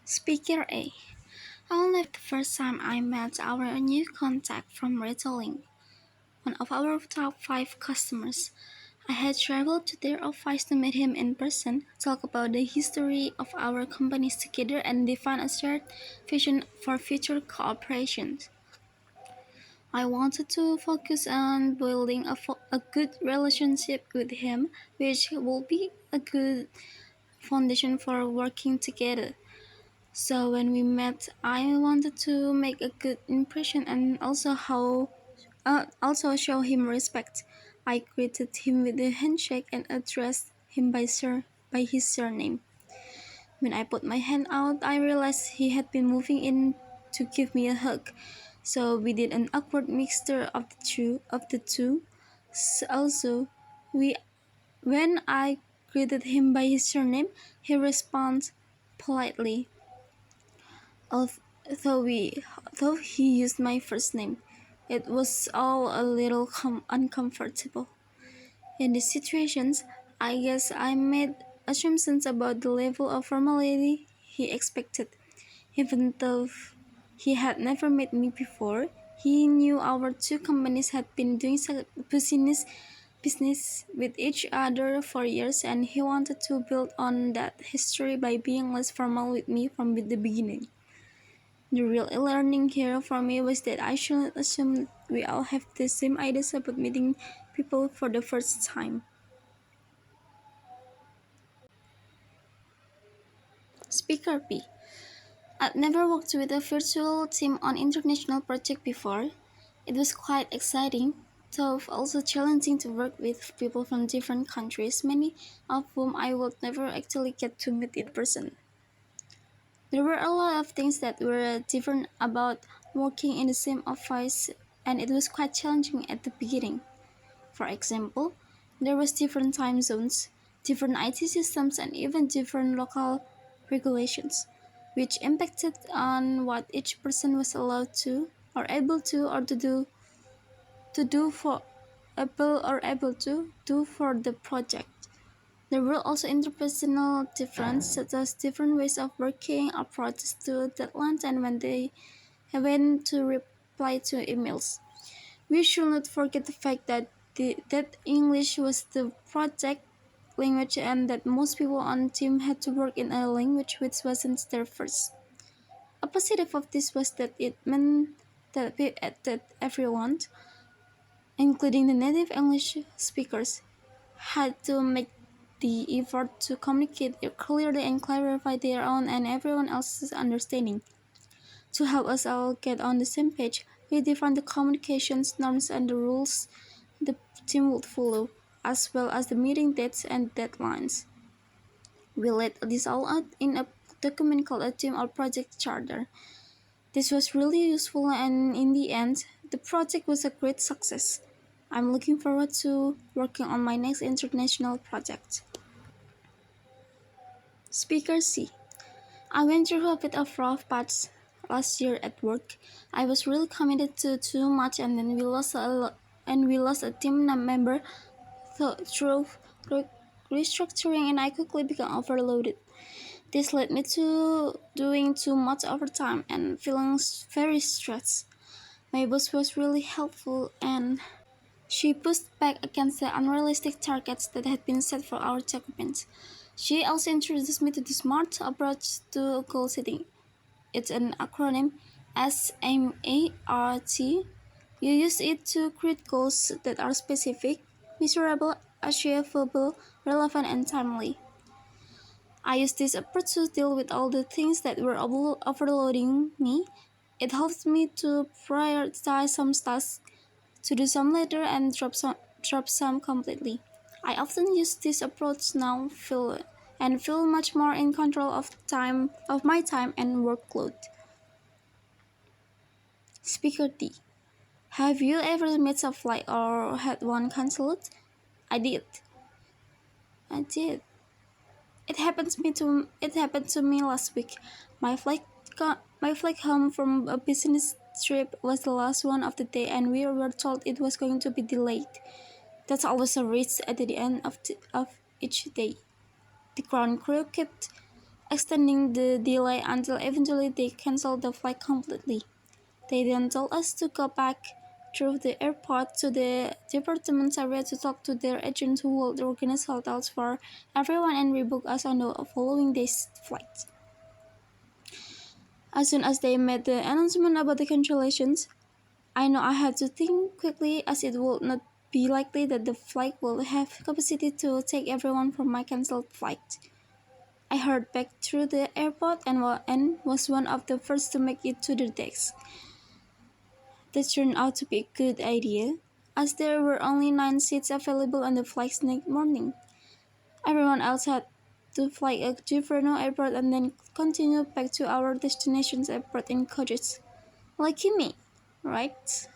Speaker A. I'll never forget the first time I met our new contact from retailing, one of our top 5 customers. I had traveled to their office to meet him in person, talk about the history of our companies together, and define a shared vision for future cooperation. I wanted to focus on building a good relationship with him, which will be a good foundation for working together. So when we met, I wanted to make a good impression and also show him respect. I greeted him with a handshake and addressed him by his surname. When I put my hand out, I realized he had been moving in to give me a hug. So we did an awkward mixture of the two. Also, we when I greeted him by his surname, he responded politely. Although he used my first name, it was all a little uncomfortable. In these situations, I guess I made assumptions about the level of formality he expected. Even though he had never met me before, he knew our two companies had been doing business with each other for years, and he wanted to build on that history by being less formal with me from the beginning. The real learning here for me was that I shouldn't assume we all have the same ideas about meeting people for the first time. Speaker B. I'd never worked with a virtual team on international project before. It was quite exciting, though also challenging to work with people from different countries, many of whom I would never actually get to meet in person. There were a lot of things that were different about working in the same office, and it was quite challenging at the beginning. For example, there was different time zones, different IT systems, and even different local regulations, which impacted on what each person was allowed to or able to or to do for able to do for the project. There were also interpersonal differences, such as different ways of working, approaches to deadlines, and when to reply to emails. We should not forget the fact that English was the project language and that most people on the team had to work in a language which wasn't their first. A positive of this was that it meant that everyone, including the native English speakers, had to make the effort to communicate clearly and clarify their own and everyone else's understanding. To help us all get on the same page, we defined the communications norms and the rules the team would follow, as well as the meeting dates and deadlines. We laid this all out in a document called a team or project charter. This was really useful, and in the end, the project was a great success. I'm looking forward to working on my next international project. Speaker C. I went through a bit of rough patch last year at work. I was really committed to too much, and then we lost a team member through restructuring, and I quickly became overloaded. This led me to doing too much overtime and feeling very stressed. My boss was really helpful, and she pushed back against the unrealistic targets that had been set for our documents. She also introduced me to the SMART approach to goal setting. It's an acronym, SMART. You use it to create goals that are specific, measurable, achievable, relevant, and timely. I use this approach to deal with all the things that were overloading me. It helps me to prioritize some tasks, to do some later, and drop some completely. I often use this approach now feel much more in control of my time and workload. Speaker D. Have you ever missed a flight or had one cancelled? I did. I did. It happened to me last week. My flight home from a business trip was the last one of the day, and we were told it was going to be delayed. That's always a risk at the end of each day. The ground crew kept extending the delay until eventually they canceled the flight completely. They then told us to go back through the airport to the department area to talk to their agent who would organize hotels for everyone and rebook us on the following day's flight. As soon as they made the announcement about the cancellations, I know I had to think quickly as it would not be likely that the flight will have capacity to take everyone from my cancelled flight. I hurried back through the airport and was one of the first to make it to the decks. This turned out to be a good idea, as there were only 9 seats available on the flight's next morning. Everyone else had to fly to Brno Airport and then continue back to our destination's airport in coaches. Lucky me, right?